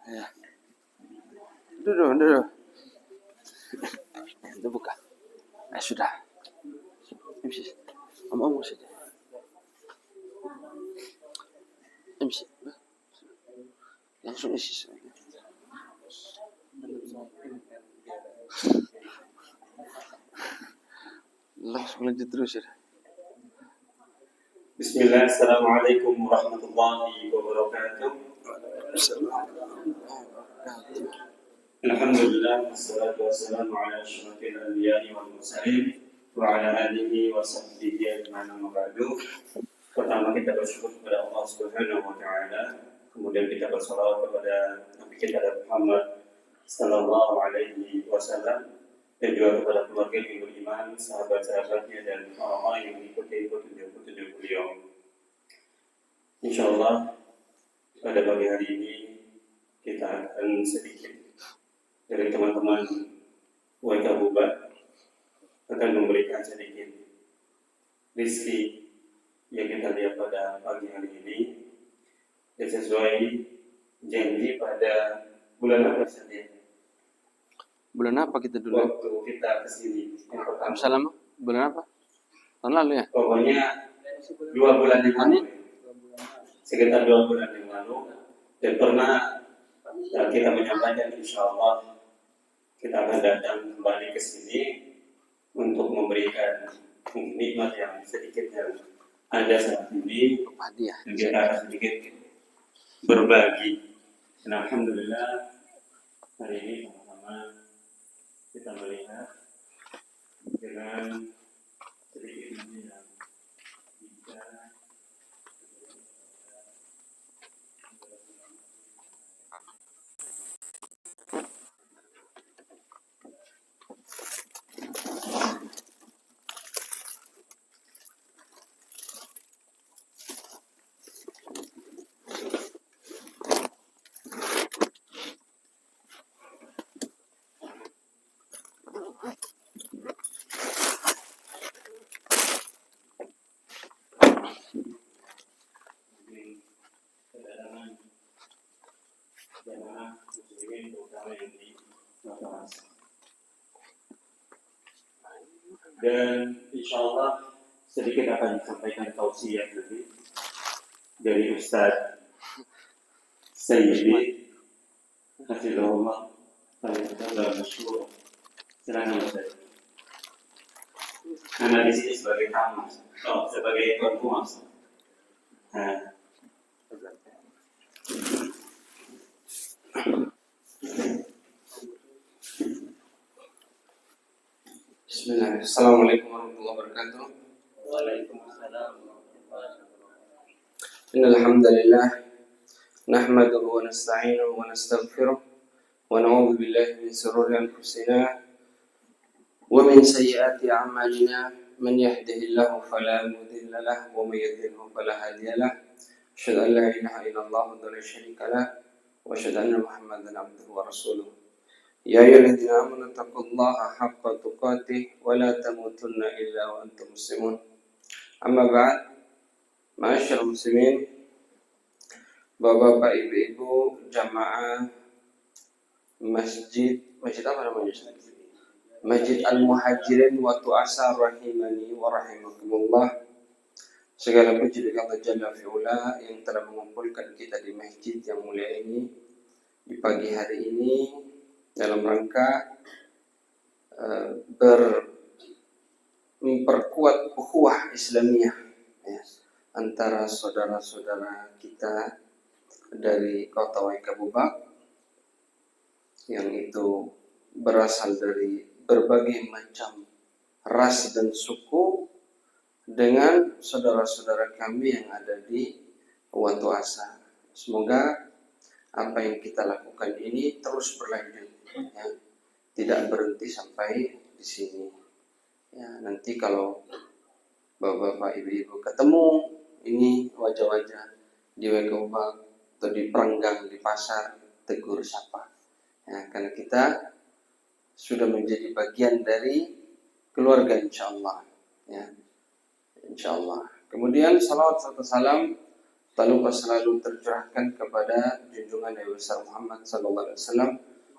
Ya. Duduk. Itu buka. Sudah. Imsi. Om saja. Imsi. Langsung isi. Langsung lanjut terus ya. Bismillah, Assalamualaikum warahmatullahi wabarakatuh. Alhamdulillah, wassalatu wassalamu ala asyrafil anbiya'i wal mursalin wa ala alihi wa sahbihi ajma'in, amma ba'du. Pertama kita bersyukur kepada Allah Subhanahu wa taala, kemudian kita bersalawat kepada Nabi kita Muhammad sallallahu alaihi wasallam, dan juga kepada keluarga yang beriman, sahabat-sahabatnya, dan orang-orang yang mengikuti petunjuk-petunjuk beliau. InsyaAllah pada pagi hari ini kita akan sedikit dari teman-teman WK Bubat akan memberikan sedikit rizki yang kita lihat pada pagi hari ini, dan sesuai janji pada bulan apa saja. Bulan apa kita dulu? Waktu kita kesini yang pertama. Salam. Bulan apa? Tahun lalu ya? Pokoknya 2 bulan yang lalu. Sekitar 2 bulan yang lalu. Dan pernah kita menyampaikan insyaAllah kita akan datang kembali ke sini untuk memberikan nikmat yang sedikit yang ada saat ini. Dan kita akan sedikit berbagi. Dan alhamdulillah hari ini sama-sama kita melihat dengan sedikit ini yang bisa jamaah muslimin terutama yang di Makassar. Dan insyaallah sedikit akan disampaikan tausiah dari Ustaz Sayyidi Hafizahullah Ta'ala Masyhur. Silakan Ustaz. Karena di sini sebagai tamu, sebagai tuan rumah. Bismillah. Assalamualaikum warahmatullahi wabarakatuh. Waalaikumsalam warahmatullahi wabarakatuh. Innal hamdalillah nahmaduhu wa nasta'inuhu wa nastaghfiruh wa na'udzu billahi min shururi anfusina wa min sayyiati a'malina. Man yahdihillahu fala mudilla lahu wa may yudlilhu fala hadiya lahu. Asyhadu an la ilaha illallah wa la syarika lahu wa asyhadu anna Muhammadan abduhu wa rasuluh. Ya ayyuhalladzina amanu taqullaha haqqa tuqatih wa la tamutunna illa wa antum muslimun. Amma ba'd. Ma'asyiral muslimin, Bapak-bapak, ibu-ibu, jamaah masjid apa namanya? Masjid Al-Muhajirin wa Tu'asar rahimani wa rahimakumullah. Segala puji bagi Allah Jalla fi'ula yang telah mengumpulkan kita di masjid yang mulia ini di pagi hari ini dalam rangka memperkuat ukhuwah Islamiyah ya, antara saudara-saudara kita dari kota Waikabubak yang itu berasal dari berbagai macam ras dan suku dengan saudara-saudara kami yang ada di Watu Asa. Semoga apa yang kita lakukan ini terus berlanjut ya, tidak berhenti sampai di sini ya. Nanti kalau bapak-bapak ibu-ibu ketemu ini wajah-wajah di Waikabubak atau di Perenggang, di pasar, tegur sapa ya, karena kita sudah menjadi bagian dari keluarga insyaallah ya, insyaallah. Kemudian salawat serta salam tak lupa selalu tercurahkan kepada junjungan Nabi besar Muhammad SAW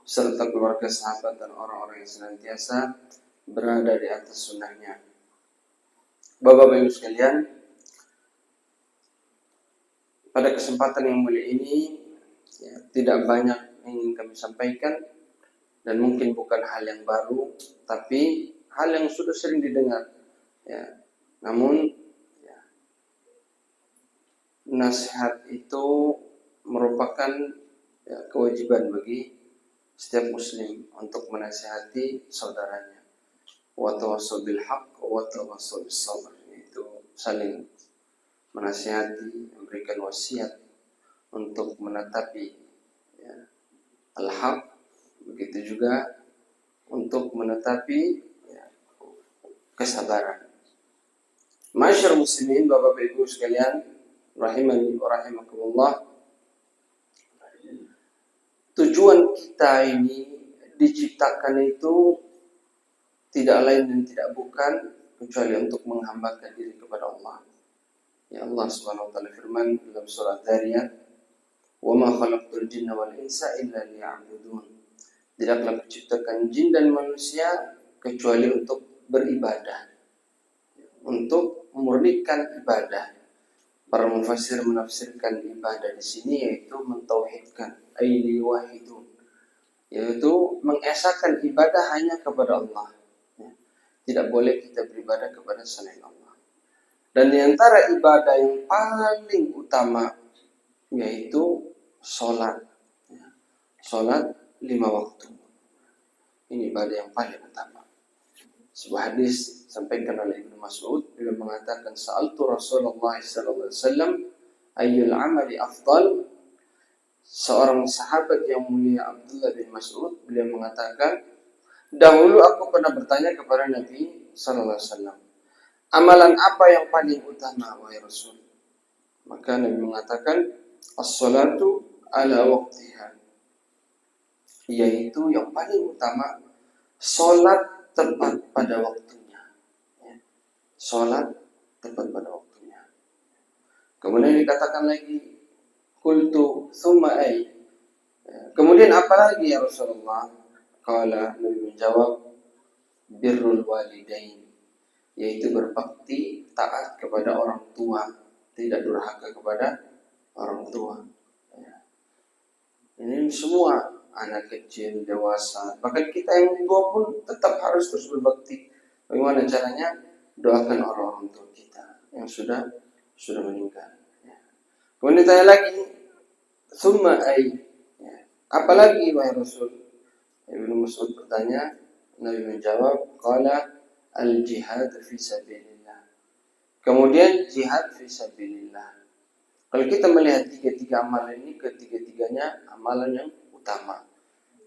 serta keluarga, sahabat, dan orang-orang yang senantiasa berada di atas sunnahnya. Bapak-bapak ibu sekalian, pada kesempatan yang mulia ini tidak banyak yang ingin kami sampaikan, dan mungkin bukan hal yang baru, tapi hal yang sudah sering didengar. Namun nasihat itu merupakan kewajiban bagi setiap muslim untuk menasihati saudaranya. Wa tawassaw bil haqq wa tawassaw bis sabr, itu saling menasihati, memberikan wasiat untuk menetapi al-haq, begitu juga untuk menetapi kesabaran. Masyarakat muslimin, Bapak Ibu sekalian, rahimani wa rahimakumullah, tujuan kita ini diciptakan itu tidak lain dan tidak bukan kecuali untuk menghambakan diri kepada Allah. Ya, Allah Subhanahu wa taala firman dalam surah Dzariyat, "Wa ma khalaqtul jinna wal insa illa liya'budun." Tidaklah kuciptakan jin dan manusia kecuali untuk beribadah, untuk memurnikan ibadah. Para mufassir menafsirkan ibadah di sini yaitu mentauhidkan, aili wahidun, yaitu mengesahkan ibadah hanya kepada Allah. Tidak boleh kita beribadah kepada selain Allah. Dan di antara ibadah yang paling utama yaitu sholat. Sholat 5 waktu. Ini ibadah yang paling utama. Sebuah hadis sampaikan oleh Ibnu Mas'ud, beliau mengatakan, "Sa'altu Rasulullah sallallahu alaihi wasallam ayyul amali afdal." Seorang sahabat yang mulia, Abdullah bin Mas'ud, beliau mengatakan, "Dahulu aku pernah bertanya kepada Nabi sallallahu alaihi wasallam, amalan apa yang paling utama wahai Rasul?" Maka Nabi mengatakan, "As-salatu ala waqtiha." Yaitu yang paling utama salat tepat pada waktunya. Salat tepat pada waktunya. Kemudian dikatakan lagi, qultu tsumma ay. Kemudian apa lagi ya Rasulullah? Qala, Nabi menjawab, birrul walidain, yaitu berbakti taat kepada orang tua, tidak durhaka kepada orang tua. Ini semua anak kecil, dewasa, bahkan kita yang tua pun tetap harus terus berbakti. Bagaimana caranya? Doakan orang-orang tua kita yang sudah meninggal. Kemudian ditanya lagi, summa ay, apalagi wahai Rasul? Ibnu Mas'ud bertanya, Nabi menjawab, qala al-jihad fi sabilillah. Kemudian jihad fi sabilillah. Kalau kita melihat tiga amalan ini, ketiga-tiganya amalan yang utama.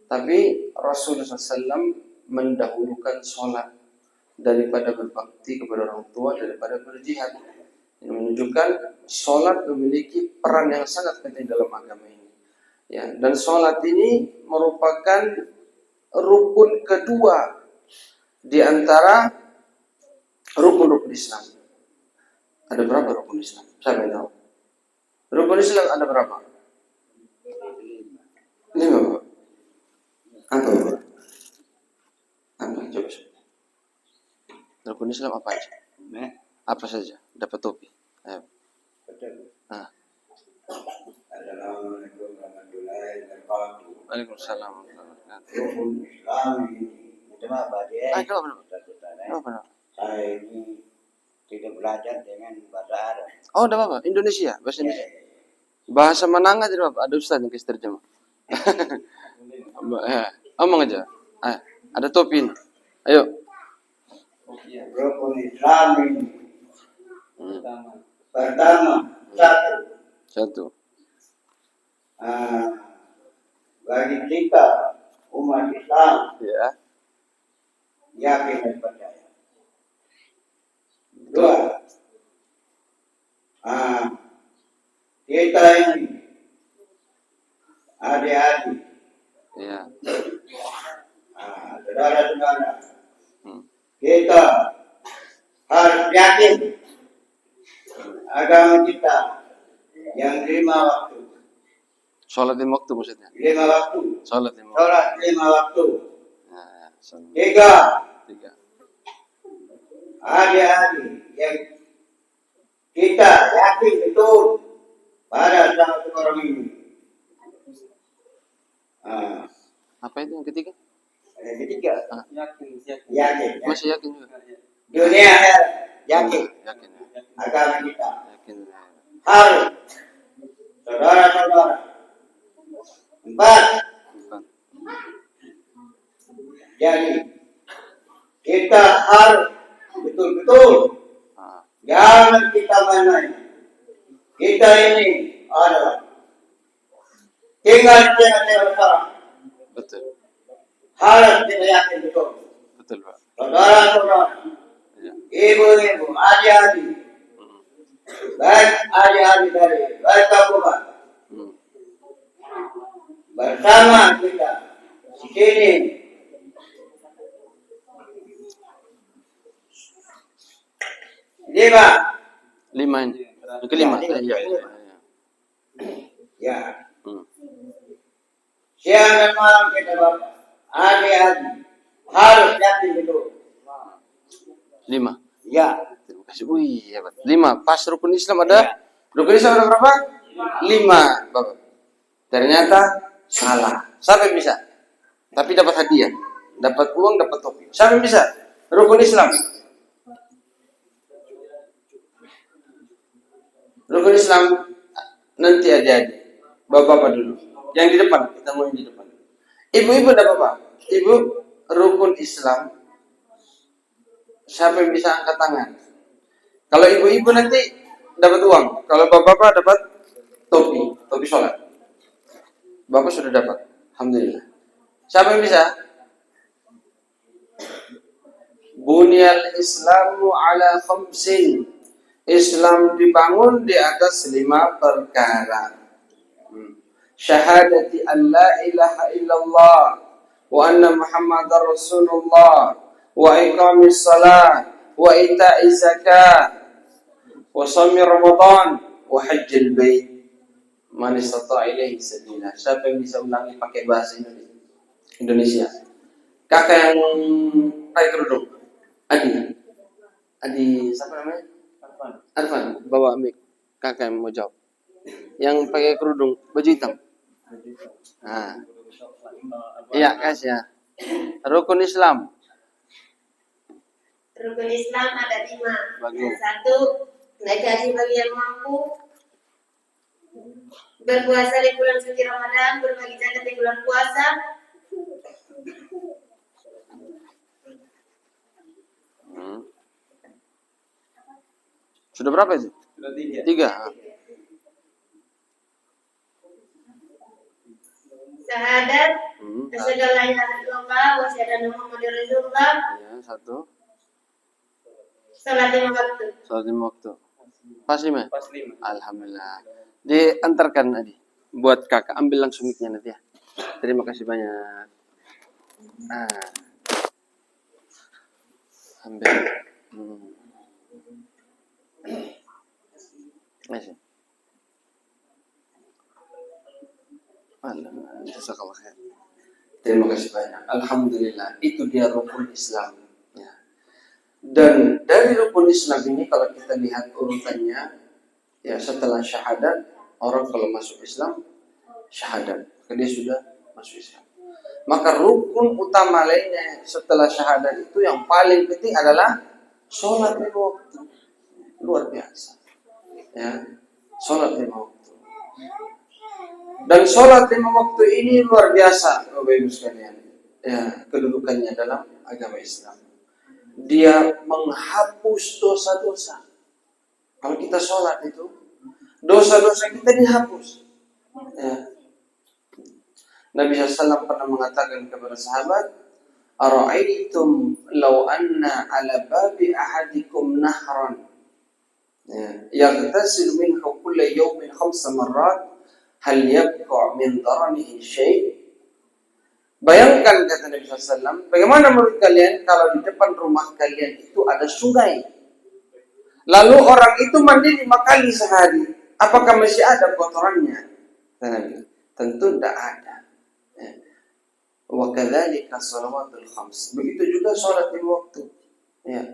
Tapi Rasulullah SAW mendahulukan sholat daripada berbakti kepada orang tua, daripada berjihad. Ini menunjukkan sholat memiliki peran yang sangat penting dalam agama ini. Ya, dan sholat ini merupakan rukun kedua di antara rukun-rukun Islam. Ada berapa rukun Islam? Siapa yang tahu? Rukun Islam ada berapa? 5. Apa? Coba. Rukun Islam apa aja? Apa saja? Dapat topi. Ayo. Assalamualaikum warahmatullahi wabarakatuh. Waalaikumsalam. Rukun Islam ini apa dia? Apa? Saya ini tidak belajar dengan bahasa Arab. Oh, udah apa? Indonesia, bahasa Indonesia. Bahasa Mananga tidak apa? Ada ustaz yang kasih terjemah. Omong aja. Ada topi ini. Ayo. Rukun Islam ini pertama Satu. bagi kita umat Islam Ya. yakin dan percaya. 2, kita ini adik-adik, Ya. saudara-saudara, kita harus yakin agama kita Yang 5 waktu. Sholat 5 waktu maksudnya. 5 waktu. Sholat 5 waktu. Sholat 5 waktu. Nah, sholat 3. 3. Hari-hari yang kita yakin betul pada satu orang ini. Apa itu yang ketiga? Yang ketiga, yakin. Masih yakin juga? Dunia akhirat, yakin. Yakin. Ya. Agama kita. Yakin. Ya. Harus, saudara-saudara. 4. Bukan. Jadi kita harus betul-betul jangan kita main-main. Kita ini adalah tinggal dengan sekarang. Betul. Harus kita yakin betul. Betul, Pak. Saudara-saudara, Ya. ibu-ibu, adik-adik, baik adik-adik dari baik kabupaten bersama kita di sini. Lima. 5 ini. Yang kelima. Ya, Ya. Ya. Hmm. Siang dan malam kita bapak, adik-adik harus yakin betul. 5. Ya. Terima kasih. Wih, hebat. 5. Pas rukun Islam ada? Rukun Islam ada berapa? 5, Bapak. Ternyata salah. Siapa yang bisa? Tapi dapat hadiah. Dapat uang, dapat topi. Siapa yang bisa? Rukun Islam. Rukun Islam nanti adik-adik. Bapak-bapak dulu. Yang di depan, kita mau yang di depan. Ibu-ibu enggak apa-apa. Ibu, rukun Islam. Siapa yang bisa angkat tangan? Kalau ibu-ibu nanti dapat uang. Kalau bapak-bapak dapat topi sholat. Bapak sudah dapat. Alhamdulillah. Siapa yang bisa? Bunyal Islamu ala khamsin. Islam dibangun di atas 5 perkara. Syahadati an la ilaha illallah wa anna Muhammadar Rasulullah wa iqamis salat wa ita'iz zakat wa shaumi Ramadan wa hajjil bait man istata'a ilaihi sabila. Siapa yang bisa ulangi pakai bahasa Indonesia? Kakak yang pakai kerudung. Adi siapa namanya? Arfan, bawa mic. Kakak yang mau jawab. Yang pakai kerudung baju hitam. Nah. Iya, kasih ya. Rukun Islam. Rukun Islam ada 5. Bagus. 1, naik haji bagi yang mampu. Berpuasa di bulan suci Ramadan, berbagi zakat di bulan puasa. Sudah berapa itu? Sudah 3. 3. Syahadat, asyhadu an la ilaha illallah wa asyhadu anna Muhammadar Rasulullah. Ya, 1. Salat 5 waktu. Salat 5 waktu. Pas 5? Pas 5. Alhamdulillah. Diantarkan Adi. Buat kakak. Ambil langsung mic-nya nanti ya. Terima kasih banyak. Ambil. Masih. Jazakallah khair. Terima kasih banyak. Alhamdulillah. Itu dia rukun Islam. Ya. Dan dari rukun Islam ini kalau kita lihat urutannya, ya setelah syahadat, orang kalau masuk Islam, syahadat. Dia sudah masuk Islam. Maka rukun utama lainnya setelah syahadat itu yang paling penting adalah sholat 5 waktu. Luar biasa. Ya, sholat 5 waktu. Dan sholat 5 waktu ini luar biasa, Bapak Ibu sekalian. Ya, kedudukannya dalam agama Islam. Dia menghapus dosa-dosa. Kalau kita sholat itu, dosa-dosa kita dihapus. Ya. Nabi SAW pernah mengatakan kepada sahabat, "Ara'aitum law anna ala babi ahadikum nahran yaghtasil minhu kulla yawmin 5 marrat hal yabqa min daranihi syai'." Bayangkan kata Nabi SAW, bagaimana menurut kalian kalau di depan rumah kalian itu ada sungai, lalu orang itu mandi 5 kali sehari, Apakah masih ada kotorannya? Tentu tidak ada. Wa kadzalika shalawatul khams. Begitu juga salat lima waktu. Ya.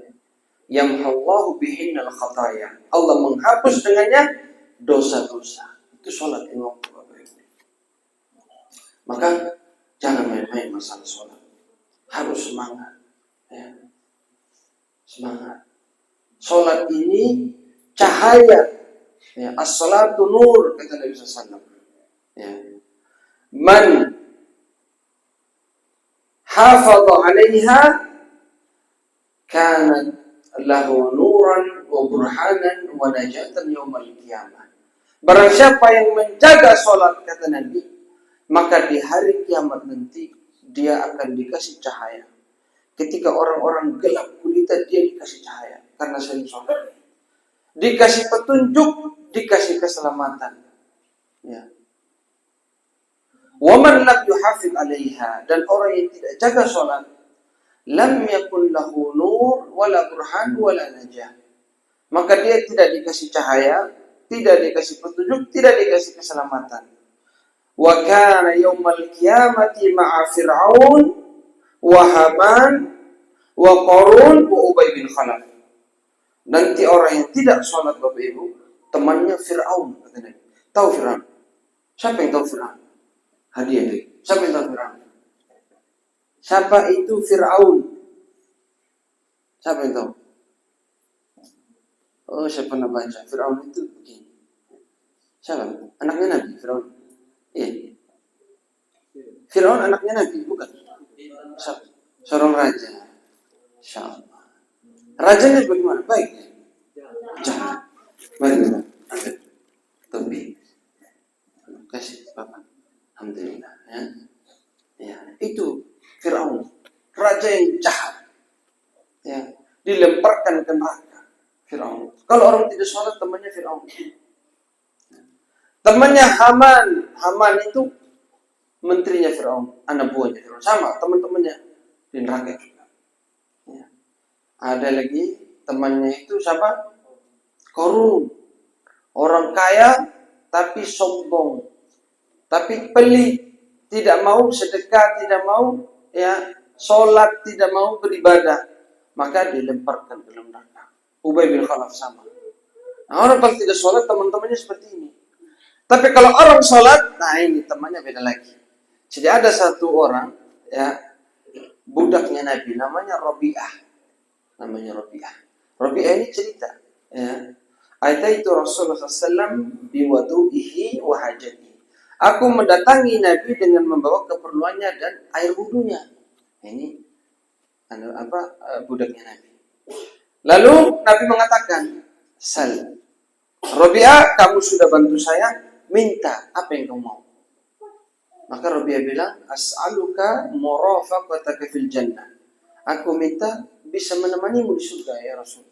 Yamhallahu bihinnal khataya. Allah menghapus dengannya dosa-dosa. Itu salat lima waktu. Maka jangan main-main masalah salat. Harus semangat. Ya. Semangat. Salat ini cahaya. Ya, as-salatu nur kata Nabi sallallahu alaihi wasallam. Ya. Man hafadha 'alaiha kanat lahu nuran wa burhanan wa najatan yaumal qiyamah. Barang siapa yang menjaga salat kata Nabi, maka di hari kiamat nanti dia akan dikasih cahaya. Ketika orang-orang gelap gulita, dia dikasih cahaya karena sering salat. Dikasih petunjuk, dikasih keselamatan. Ya. Waman lam yuhafid 'alaiha, dan orang yang tidak jaga salat, lam yakun lahu nur wala burhan wala najah. Maka dia tidak dikasih cahaya, tidak dikasih petunjuk, tidak dikasih keselamatan. Wa kana yaumal qiyamati ma'a Fir'aun wa Haman wa Qarun wa Ubay bin Khalaf. Nanti orang yang tidak sholat Bapak Ibu, temannya Fir'aun. Tahu Fir'aun? Siapa yang tahu Fir'aun? Hadiah deh. Siapa yang tahu Fir'aun? Siapa itu Fir'aun? Siapa yang tahu? Oh, saya pernah baca. Fir'aun itu begini. Siapa? Anaknya Nabi Fir'aun. Iya. Fir'aun anaknya Nabi, bukan? Seorang raja. Insyaallah. Rajanya bagaimana? Baik. Jangan. Mari kita ambil topi. Kasih Bapak. Alhamdulillah. Ya. Ya. Itu Fir'aun. Raja yang jahat. Ya. Dilemparkan ke neraka. Fir'aun. Kalau orang tidak sholat, temannya Fir'aun. Temannya Haman. Haman itu menterinya Fir'aun. Anak buahnya Fir'aun. Sama teman-temannya di neraka juga. Ya. Ada lagi temannya itu siapa? Qarun. Orang kaya tapi sombong. Tapi pelit, tidak mau sedekah, tidak mau ya salat, tidak mau beribadah. Maka dilemparkan ke dalam neraka. Ubay bin Khalaf sama. Nah, orang kalau tidak salat teman-temannya seperti ini. Tapi kalau orang salat, nah ini temannya beda lagi. Jadi ada satu orang ya budaknya Nabi namanya Rabi'ah. Rabi'ah ini cerita ya. Itu Rasulullah SAW biwadu'ihi wa hajatihi. Aku mendatangi Nabi dengan membawa keperluannya dan air wudunya. Ini budaknya Nabi. Lalu Nabi mengatakan, "Sal. Rabi'ah, kamu sudah bantu saya, minta apa yang kamu mau." Maka Rabi'ah bilang, "As'aluka murafaqataka fil jannah." Aku minta bisa menemanimu di surga ya Rasul.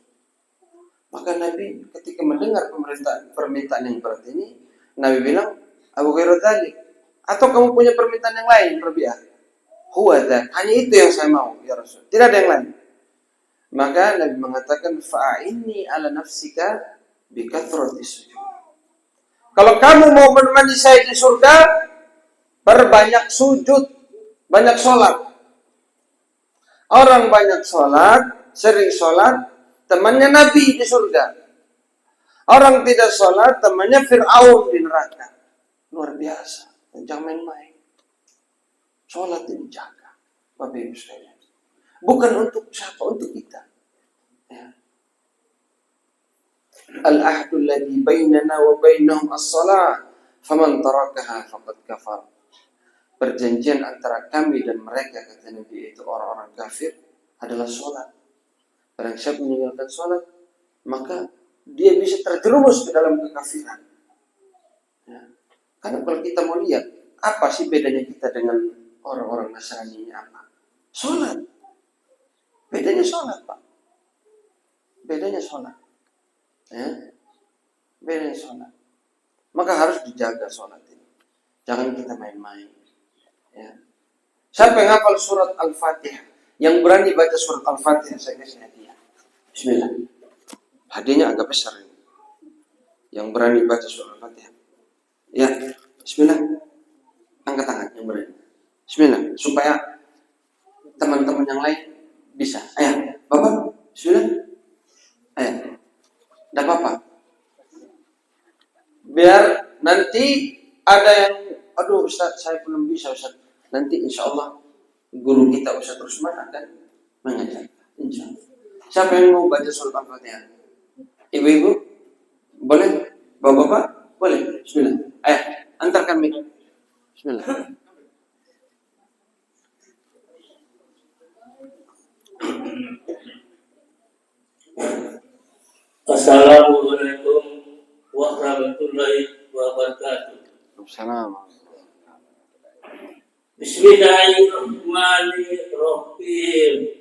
Maka Nabi ketika mendengar permintaan yang berat ini, Nabi bilang, "Abu ghairu dzalik." Atau kamu punya permintaan yang lain, Rabi'ah? Huwa dzak. Hanya itu yang saya mau ya Rasul. Tidak ada yang lain. Maka Nabi mengatakan, "Fa'inni ala nafsika bi kathrati sujud." Kalau kamu mau menemani saya di surga, perbanyak sujud, banyak sholat. Orang banyak sholat, sering sholat, temannya Nabi di surga. Orang tidak sholat, temannya Fir'aun di neraka. Luar biasa. Jangan main-main. Sholat ini jaga. Bapak Ibu sekalian. Bukan untuk siapa, untuk kita. Ya. Al-ahdu alladhi bainana wa bainahum as-salah. Faman tarakaha faqad kafar. Perjanjian antara kami dan mereka, kata Nabi, itu orang-orang kafir adalah sholat. Barang siapa meninggalkan sholat, maka dia bisa terjerumus ke dalam kekafiran. Ya. Karena kalau kita mau lihat, apa sih bedanya kita dengan orang-orang Nasrani ini apa? Sholat. Bedanya sholat, Pak. Bedanya sholat. Ya. Bedanya sholat. Maka harus dijaga sholat ini. Jangan kita main-main. Ya. Siapa yang hafal surat Al-Fatihah? Yang berani baca surat Al-Fatihah, saya kasih hadiah. Bismillah. Hadiahnya agak besar ini. Yang berani baca surah Al-Fatihah. Ya, bismillah. Angkat tangan yang berani. Bismillah, supaya teman-teman yang lain bisa. Ayo, Bapak, bismillah. Ayo. Enggak apa-apa. Biar nanti ada yang, aduh Ustaz, saya belum bisa Ustaz. Nanti insya Allah guru kita Ustaz Rusman akan mengajar. Insya Allah. Siapa yang mau baca surah Al-Fatihah? Ibu-ibu? Boleh? Bapak-bapak? Boleh? Bismillah. Ayo, antarkan mic. Bismillah. Assalamualaikum warahmatullahi wabarakatuh. Assalamualaikum. Bismillahirrahmanirrahim.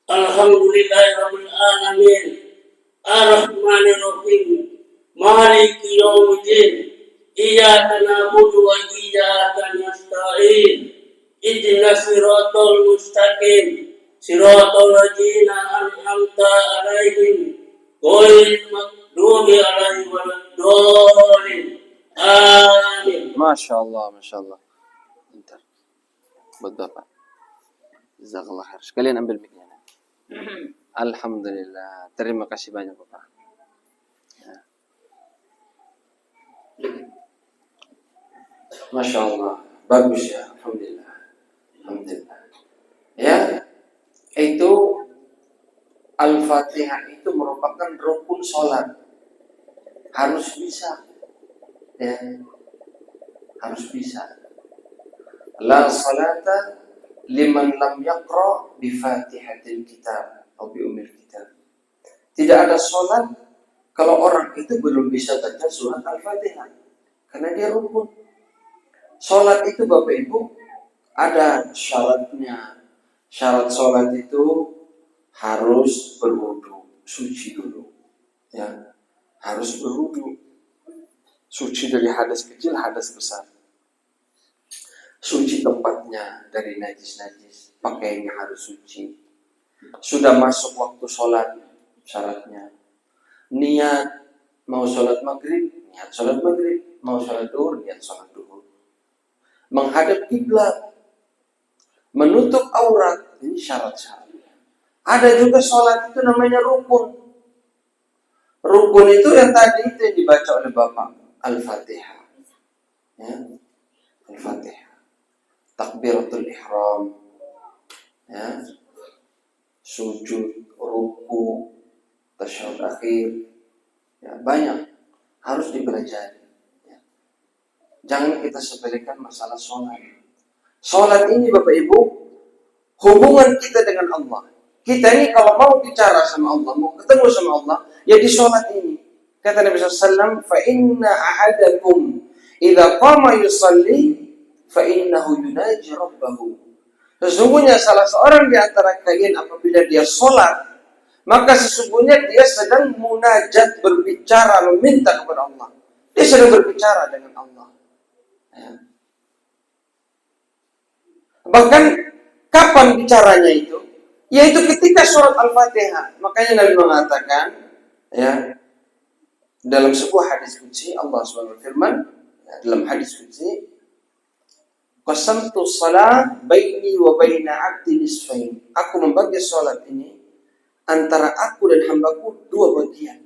Alhamdulillahirabbil alamin. Arrahmanirrahim. Maliki yaumiddin. Iyyaka na'budu wa iyyaka nasta'in. Ihdinas siratal mustaqim. Siratal ladzina an'amta 'alaihim ghairil maghdubi 'alaihim waladdallin. Amin. Masya Allah. Bentar. Buat Bapak. Jazakallah khair. Sekalian ambil mic-nya. Alhamdulillah. Terima kasih banyak Bapak. Ya. Masya Allah. Bagus ya. Alhamdulillah. Ya. Itu Al-Fatihah itu merupakan rukun sholat. Harus bisa. Ya. Harus bisa. La salata liman lam yaqra bi Fatihatil Kitab atau bi Ummil Kitab. Tidak ada sholat kalau orang itu belum bisa baca surat Al-Fatihah. Karena dia rukun. Sholat itu Bapak Ibu ada syaratnya. Syarat sholat itu harus berwudu, suci dulu. Ya, harus berwudu. Suci dari hadas kecil, hadas besar. Suci tempatnya dari najis-najis. Pakaiannya harus suci. Sudah masuk waktu sholat, syaratnya. Niat mau sholat maghrib, niat sholat maghrib. Mau sholat duhur, niat sholat duhur. Menghadap kiblat. Menutup aurat, ini syarat-syarat. Ada juga sholat itu namanya rukun. Rukun itu yang tadi itu yang dibaca oleh Bapak. Al-Fatihah. Ya. Al-Fatihah. Takbiratul ihram. Ya. Sujud, ruku, tasyahud akhir. Ya, banyak. Harus dipelajari. Ya. Jangan kita sepelekan masalah sholat. Sholat ini Bapak Ibu, hubungan kita dengan Allah. Kita ini kalau mau bicara sama Allah, mau ketemu sama Allah, ya di sholat ini. Kata Nabi SAW, فَإِنَّ أَحَدَكُمْ إِذَا قَامَ يُصَلِّي فَإِنَّهُ يُنَاجِ رَبَّهُ. Sesungguhnya salah seorang di antara kalian apabila dia sholat, maka sesungguhnya dia sedang munajat, berbicara, meminta kepada Allah. Dia sedang berbicara dengan Allah. Ya. Bahkan kapan bicaranya itu? Yaitu ketika surat Al-Fatihah. Makanya Nabi mengatakan, ya, dalam sebuah hadis qudsi Allah SWT berfirman, ya, dalam hadis qudsi, qasamtu shalah baini wa baina 'abdi nisfain. Aku membagi salat ini antara aku dan hambaku dua bagian.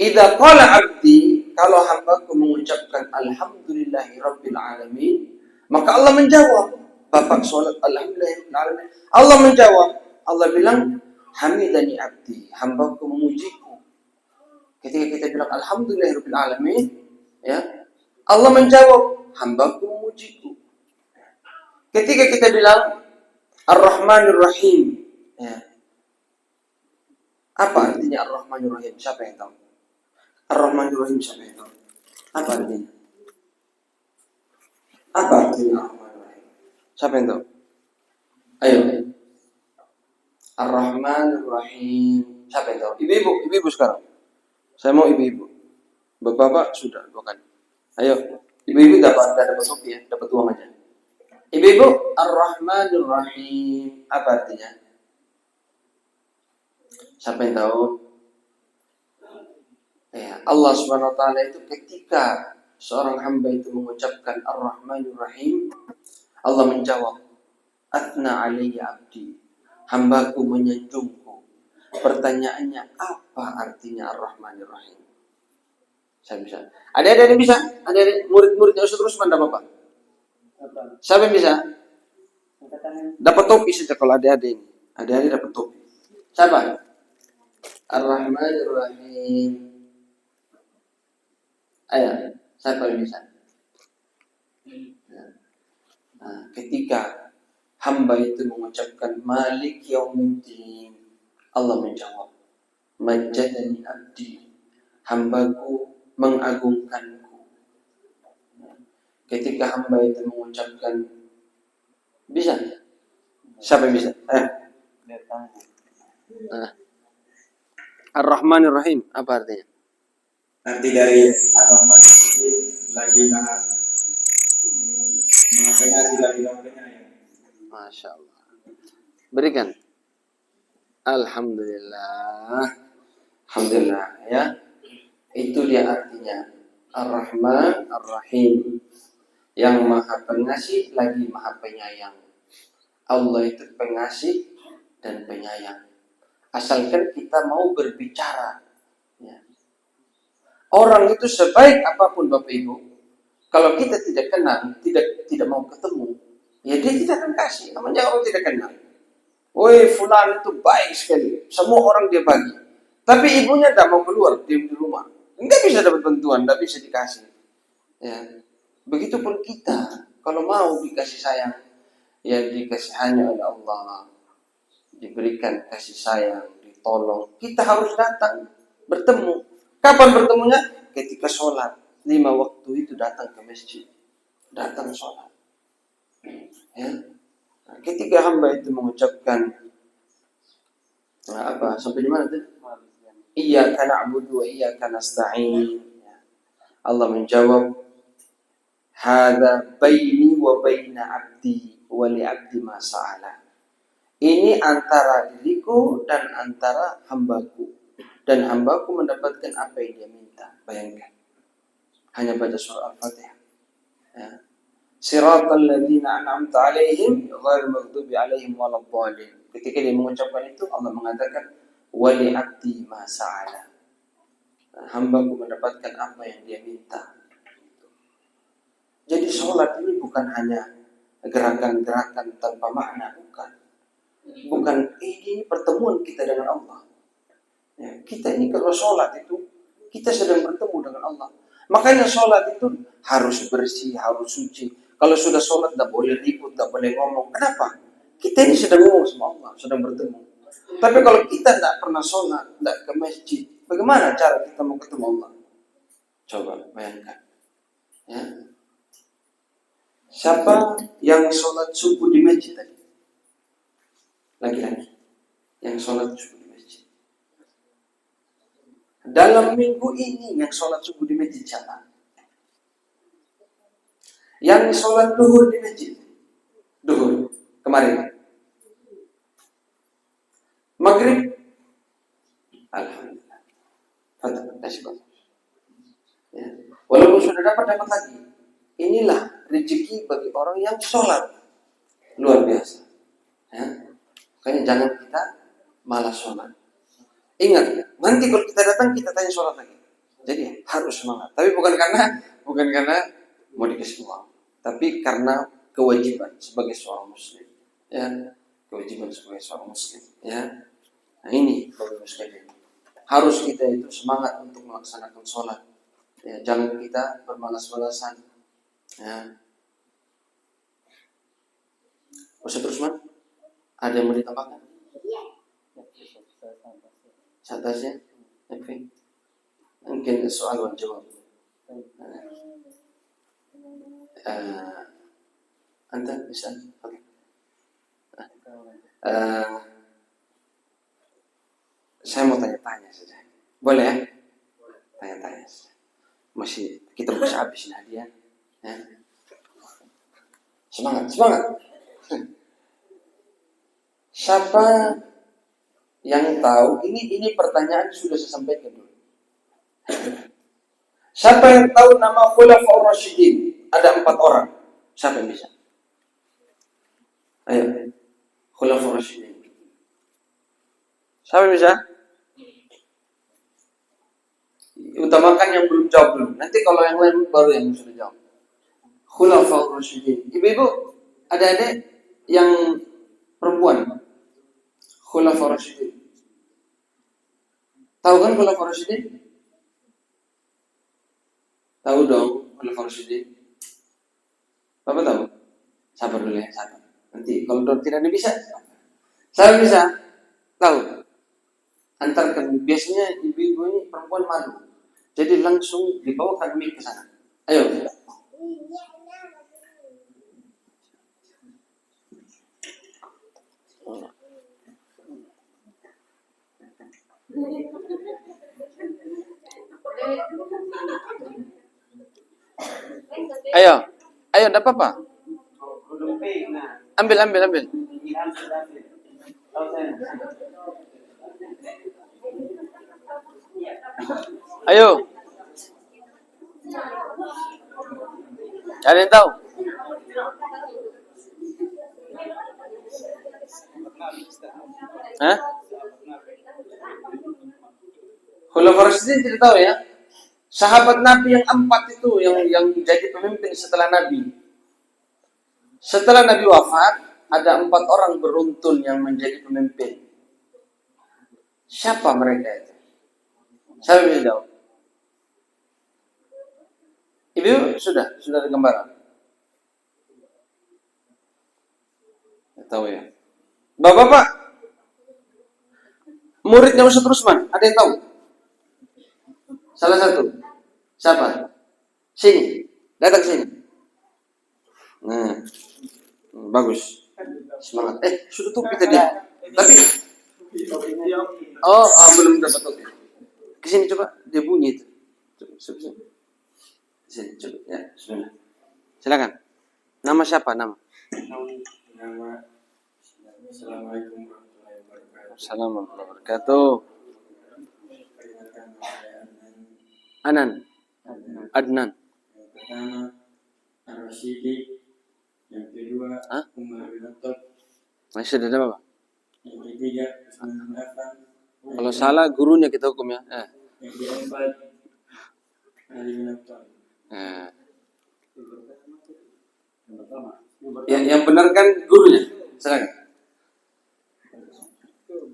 Idza qala 'abdi, kalau hambaku mengucapkan alhamdulillahi rabbil alamin, maka Allah menjawab. Bapak sholat alhamdulillah Allah menjawab. Allah bilang hamidani abdi, hambaku memujiku. Ketika kita bilang alhamdulillahirabbil alamin, ya, Allah menjawab hambaku memujiku. Ketika kita bilang ar-rahmanir rahim, ya, apa artinya ar-rahmanir rahim? Siapa yang tahu? Ar-rahmanir rahim siapa yang tahu? Apa artinya? Apa artinya ar-rahmanir rahim? Siapa yang tahu? Ayo. Ar-Rahman Ar-Rahim. Siapa yang tahu? Ibu-ibu sekarang. Saya mau ibu-ibu. Bapak-bapak sudah bukan. Ayo. Ibu-ibu dapat kopi ya, dapat uang aja. Ibu-ibu, Ar-Rahman Ar-Rahim. Apa artinya? Siapa yang tahu? Ya, Allah Subhanahu wa taala itu ketika seorang hamba itu mengucapkan Ar-Rahmanir Rahim, Allah menjawab, "Athna alayya abdi." Hambaku menyanjungku. Pertanyaannya, apa artinya Ar-Rahmanir Rahim? Saya bisa. Ada yang bisa? Ada murid-muridnya Ustaz Rusman enggak apa-apa? Siapa yang bisa? Dapat topi saja kalau ada-ada ini. Ada-ada dapat topi. Siapa? Ar-Rahmanir Rahim. Ayo, siapa yang bisa? Nah, ketika hamba itu mengucapkan Malik Yaumiddin, Allah menjawab, Majjadani abdi, hambaku mengagungkanku. Ketika hamba itu mengucapkan, bisa? Siapa yang bisa? Ar-Rahmanir Rahim, apa artinya? Arti dari Ar-Rahman ini lagi lagi Masya Allah. Berikan. Alhamdulillah. Alhamdulillah ya. Itu dia artinya. Ar-Rahman Ar-Rahim. Yang maha pengasih lagi maha penyayang. Allah itu pengasih dan penyayang. Asalkan kita mau berbicara. Ya. Orang itu sebaik apapun Bapak Ibu, kalau kita tidak kenal, tidak mau ketemu, ya dia tidak akan kasih. Namanya orang tidak kenal. Woi fulan itu baik sekali, semua orang dia bagi. Tapi ibunya tidak mau keluar di rumah, enggak bisa dapat bantuan, tidak bisa dikasih. Ya. Begitupun kita, kalau mau dikasih sayang, ya dikasihani oleh Allah, diberikan kasih sayang, ditolong. Kita harus datang bertemu. Kapan bertemunya? Ketika sholat. 5 waktu itu datang ke masjid. Datang sholat. Ya. Nah, ketika hamba itu mengucapkan apa? Sampai di mana tuh? Iyyaka na'budu wa iyyaka nasta'in. Allah menjawab, Hadza baini wa baina 'abdi wa li 'abdi ma sa'ala. Ini antara diriku dan antara hambaku. Dan hambaku mendapatkan apa yang dia minta. Bayangkan. Hanya baca surah Al-Fatihah. Ya. Siratal ladzina an'amta 'alaihim ghairil maghdubi 'alaihim waladdallin. Ketika dia mengucapkan itu, Allah mengatakan wa li 'abdi ma sa'ala. Hambaku mendapatkan apa yang dia minta. Jadi sholat ini bukan hanya gerakan-gerakan tanpa makna, bukan. Bukan ini pertemuan kita dengan Allah. Ya, kita ini kalau sholat itu kita sedang bertemu dengan Allah. Makanya sholat itu harus bersih, harus suci. Kalau sudah sholat tidak boleh ribut, tidak boleh ngomong. Kenapa? Kita ini sedang ngomong sama Allah, sedang bertemu. Tapi kalau kita tidak pernah sholat, tidak ke masjid, bagaimana cara kita mau ketemu Allah? Coba bayangkan. Ya. Siapa yang sholat subuh di masjid tadi? Lagi-lagi. Yang sholat subuh di masjid. Dalam minggu ini yang sholat subuh di masjid siapa? Yang sholat duhur di masjid. Duhur. Kemarin. Maghrib. Alhamdulillah. Kasih banyak. Ya. Walaupun sudah dapat lagi. Inilah rezeki bagi orang yang sholat. Luar biasa. Ya. Makanya jangan kita malas sholat. Ingat, nanti kalau kita datang kita tanya sholat lagi. Jadi harus semangat. Tapi bukan karena mau dikasih uang, tapi karena kewajiban sebagai seorang muslim. Ya, kewajiban sebagai seorang muslim. Ya, nah ini Bapak sekalian. Harus kita itu semangat untuk melaksanakan sholat. Ya, jangan kita bermalas-malasan. Ya. Ustaz Rusman, ada yang mau ditambahkan? Atasnya, oke. Mungkin soal dan jawab. Anda bisa? Oke. Saya mau tanya-tanya saja. Boleh ya? Tanya-tanya saja. Masih kita bisa habisin hadiah. Ya. Semangat. Siapa yang tahu ini pertanyaan sudah saya sampaikan dulu. Siapa yang tahu nama Khulafaur Rasyidin? Ada 4 orang. Siapa yang bisa? Ayo. Khulafaur Rasyidin. Siapa yang bisa? Utamakan yang belum jawab dulu. Nanti kalau yang lain baru yang sudah jawab. Khulafaur Rasyidin. Ibu-ibu, ada adik yang perempuan? Khulafaur Rasyidin. Tahu kan Khulafaur Rasyidin? Tahu dong Khulafaur Rasyidin. Bapak tahu? Sabar dulu ya, sabar. Nanti kalau tidak bisa, saya bisa tahu. Antarkan, biasanya ibu-ibu ini perempuan malu, jadi langsung dibawakan mic ke sana. Ayo. Ayo, enggak apa-apa. Ambil. Ayo. Ada yang tahu? Hah? Khulafaur Rasyidin tidak tahu ya? Sahabat Nabi yang 4 itu yang jadi pemimpin setelah Nabi. Setelah Nabi wafat, ada 4 orang beruntun yang menjadi pemimpin. Siapa mereka itu? Saya bisa jawab. Ibu sudah ada gambaran. Tahu ya. Bapak-bapak, muridnya Ustaz Rusman, ada yang tahu? Salah satu. Siapa? Sini. Datang sini. Nah. Bagus. Semangat. Sudah tuh kita dia. Tapi belum dapat topi. Kesini coba, dia bunyi itu. Coba. Sini coba ya. Bismillah. Silakan. Nama siapa? Nama. Assalamualaikum warahmatullahi wabarakatuh. Assalamualaikum warahmatullahi wabarakatuh. Adnan. Yang pertama Ar-Rasyidi, yang kedua Umar bin Khattab, Masih ada apa? yang ketiga Utsman bin Affan, Kalau salah gurunya kita hukum ya. yang keempat Ali bin Abi Thalib. Yang benar kan gurunya. Silakan.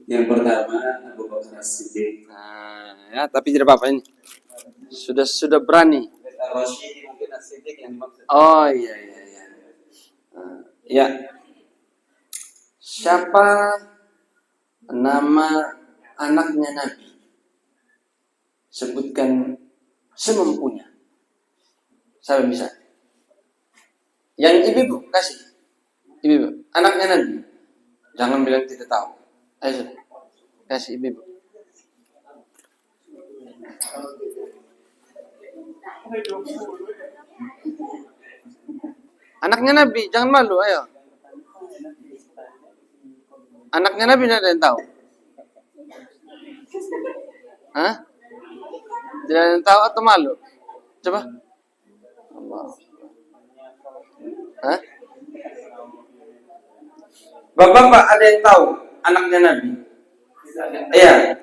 Yang pertama Abu Bakar As-Siddiq. Ya, tapi tidak apa-apa ini. Sudah berani. Ar-Rasyidi mungkin As-Siddiq yang dimaksud. Oh iya. Ya. Siapa nama anaknya Nabi? Sebutkan semampunya. Saya bisa. Yang ibu kasih. Ibu, anaknya Nabi. Jangan bilang tidak tahu. Ayo, kasih ibu. Anaknya Nabi, jangan malu, ayo. Anaknya Nabi tidak ada yang tahu. Hah? Tidak ada yang tahu atau malu? Coba. Allah. Hah? Bapak-bapak ada yang tahu anaknya Nabi? Iya.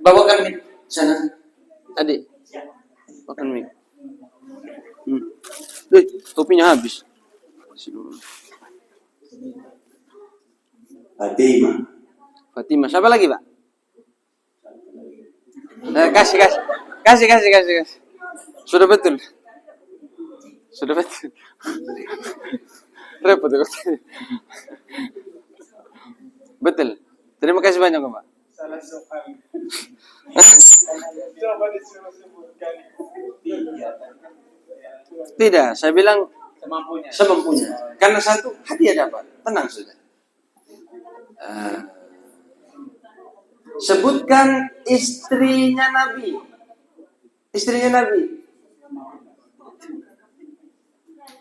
Bawakan mic sana. Adik. Bawakan mic. Topinya habis. Fatimah. Siapa lagi, Pak? Kasih. Sudah betul. Repot ya. Betul. Terima kasih banyak, Pak. Salah soal. Coba disuruh sebutkan. Tidak, saya bilang Semampunya. Karena satu hadiah dapat. Tenang sudah. Sebutkan istrinya Nabi.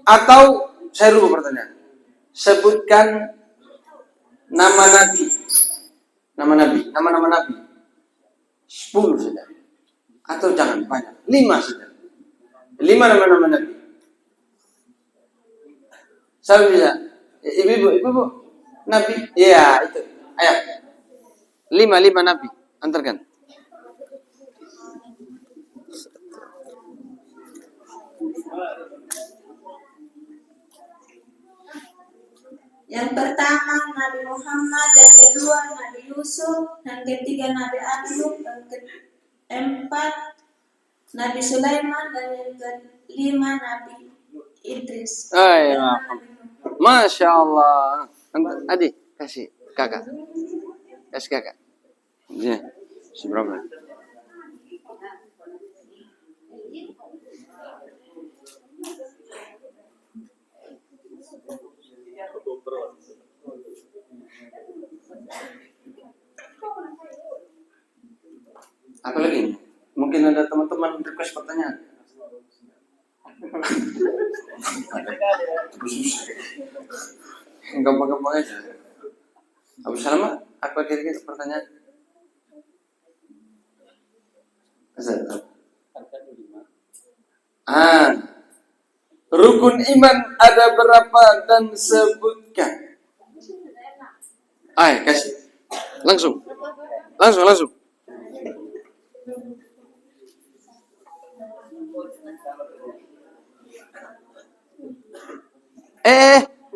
Atau saya rubah pertanyaan. Sebutkan nama Nabi. Nama Nabi. 10 saja. Atau jangan banyak. 5 saja. 5 nama-nama Nabi. Siapa bisa? Ibu. Nabi. Iya, itu. Ayo. 5 Nabi. Antarkan. Yang pertama Nabi Muhammad, yang kedua Nabi Yusuf, yang ketiga Nabi Ayub, yang keempat Nabi Sulaiman, dan yang kelima Nabi Idris. Ayo. Masya Allah. Adik, kasih kakak. Kasih kakak. Ya. Seberapa? Apa lagi? Mungkin ada teman-teman request pertanyaan. Gampang-gampang aja. Abu Salama, apa kira-kira pertanyaan? Rukun iman ada berapa dan sebutkan? Ayo kasih. Langsung.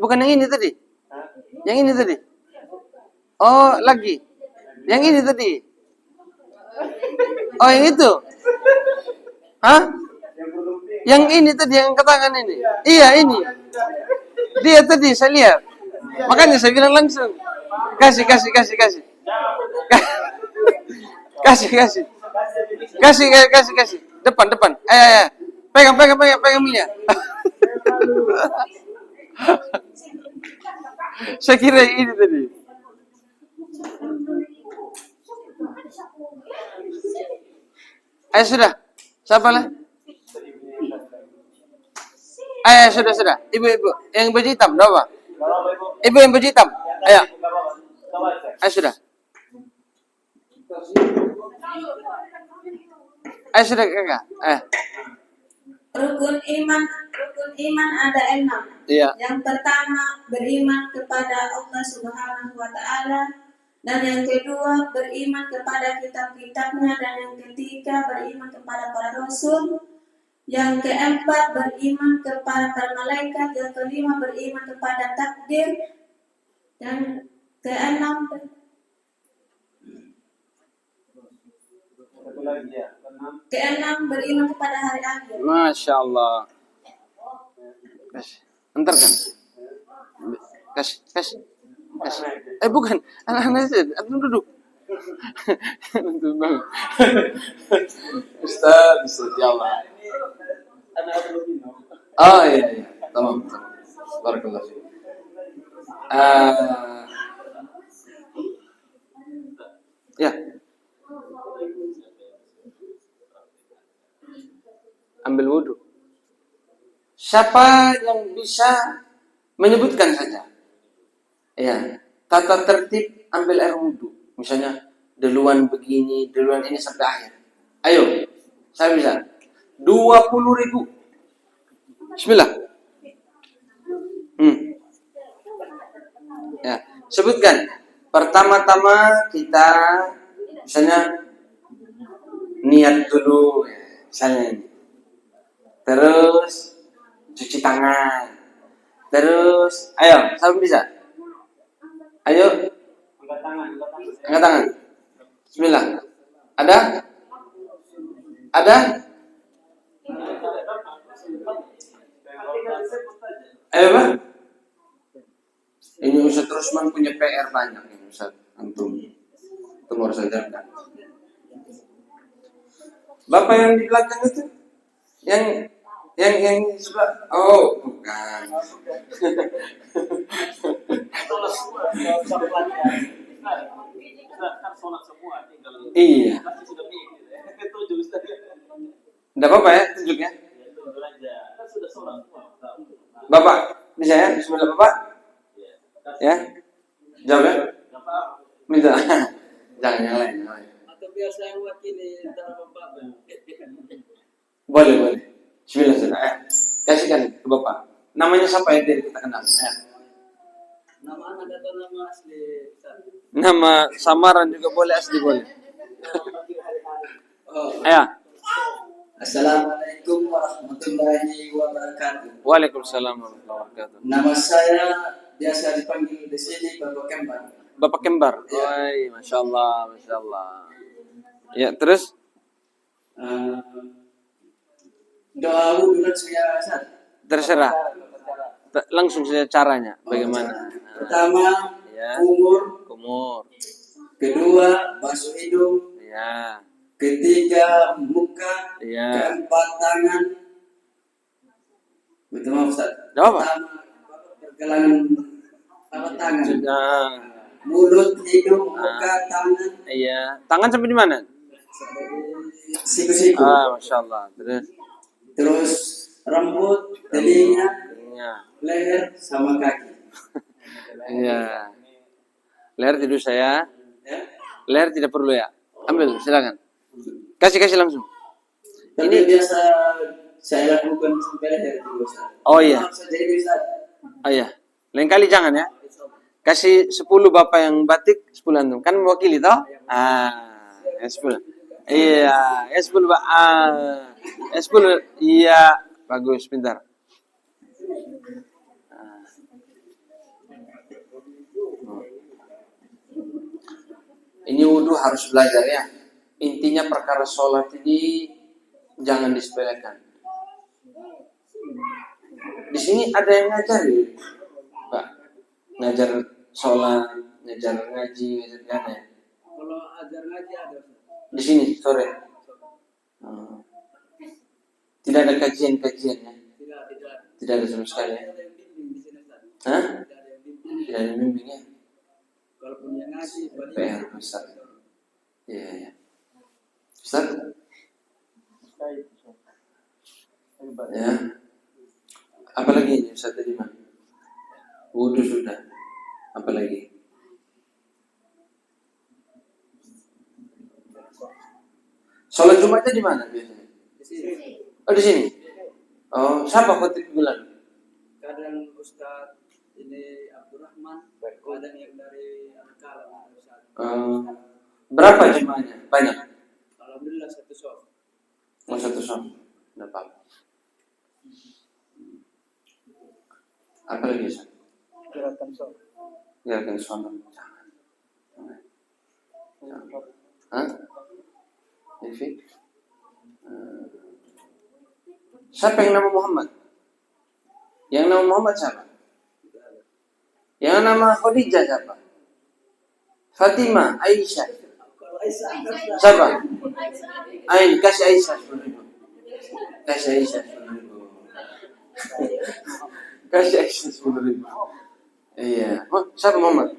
Bukan yang ini tadi. Yang ini tadi. Oh, lagi. Yang ini tadi. Oh, yang itu. Hah? Yang ini tadi, yang angkat tangan ini. Iya, ini. Dia tadi, saya lihat. Makanya saya bilang langsung. Kasih. Kasih. Depan. Ayo. Pegang minyak. Saya kira ini tadi. Ayo sudah. Siapa lah? Ayo sudah. Ibu yang baju hitam, apa? Ibu yang baju hitam. Ayo sudah. Ayo sudah kakak. Rukun iman ada 6. Iya. Yang pertama beriman kepada Allah Subhanahu wa Ta'ala, dan yang kedua beriman kepada kitab-kitabnya, dan yang ketiga beriman kepada para rasul, yang keempat beriman kepada para malaikat, yang kelima beriman kepada takdir, dan keenam beriman kepada hari akhir. Masya Allah. Antarkan. Kasih. Bukan. Anak-anak saja. Antum duduk. Ustaz, ya Allah. Oh iya. Tamam. Barakallah. Ya. Ambil wudhu. Siapa yang bisa menyebutkan saja? Ya, tata tertib ambil air wudhu. Misalnya duluan begini, duluan ini sampai akhir. Ayo, saya bisa. 20.000. Bismillah. Ya, sebutkan. Pertama-tama kita misalnya niat dulu, misalnya ini. Terus cuci tangan. Terus, ayo, siapa bisa? Ayo. Angkat tangan. Bismillah. Ada? Ayo, Pak. Ini Ustaz Rusman punya PR banyak nih, Ustaz. Antum harus ajarkan. Bapak yang di belakang itu? Yang sebelah. Oh, bukan. Iya. Enggak apa-apa ya, tunjuk ya. Bapak, bisa ya? Bismillah Bapak. Ya. Jawab ya. Minta. Jangan yang lain. Atau biar saya wakili dalam Bapak. Boleh. Bismillah sudah. Kasihkan ke Bapak. Namanya siapa yang tidak kita kenal? Nama anak atau nama asli? Nama samaran juga boleh, asli boleh. Assalamualaikum warahmatullahi wabarakatuh. Waalaikumsalam warahmatullahi wabarakatuh. Nama saya biasa dipanggil di sini Bapak Kembar. Bapak Kembar. Woi, masya Allah, masya Allah. Ya, terus? Doa wudhu saya Ustaz. Terserah. Langsung saja caranya. Bagaimana? Pertama, Ya. kumur. Kedua, basuh hidung. Ya. Ketiga, muka. Ya. Keempat, tangan. Betul Ustaz. Jawab. Pertama, pergelangan tangan. Sudah. Mulut, hidung, muka, tangan. Iya. Tangan sampai di mana? Siku-siku. Masya Allah. Terus? Terus rambut, telinga, Ya. leher, sama kaki. Iya. Leher tidur saya. Ya. Leher tidak perlu ya. Ambil, silakan. Kasih langsung. Tapi biasa saya lakukan sampai leher dulu Ustaz. Oh iya. Jadi Ustaz. Oh iya. Lain kali jangan ya. Kasih 10 Bapak yang batik, 10 antum. Kan mewakili toh? Ya 10. Iya, ya 10 Pak. Ya 10. Iya, bagus, pintar. Ini wudhu harus belajar ya. Intinya perkara sholat ini jangan disepelekan. Di sini ada yang ngajari, Pak. Ngajar sholat, ngajar ngaji, ngajar kan ya. Kalau ajar ngaji ada. Di sini sore. Tidak ada kajian-kajiannya. Tidak ada sama sekali. Ya? Hah? Tidak ada bimbingnya. Kalau punya ngaji, PR Ustaz. Iya. Ustaz? Ya. Apalagi ini Ustaz tadi mah? Wudhu sudah. Apalagi? Sholat Jumatnya di mana biasanya? di sini. Oh di sini. Oh siapa khotib bilang? Kadang Ustaz ini Abdurrahman, kadang yang dari Al-Kalam Ustaz. Berapa jemaahnya? Banyak. Alhamdulillah satu sof. Oh satu som. Dapat. Apa lagi Ustaz? Gerakan soal. Gerakan sholat. Jangan. Hah? Devi? Siapa yang nama Muhammad? Yang nama Muhammad siapa? Yang nama Khadijah siapa? Fatimah, Aisyah. Siapa? Kasih Aisyah 10.000. Kasih Aisyah 10.000. Kasih Aisyah 10.000. Iya. Oh, siapa Muhammad?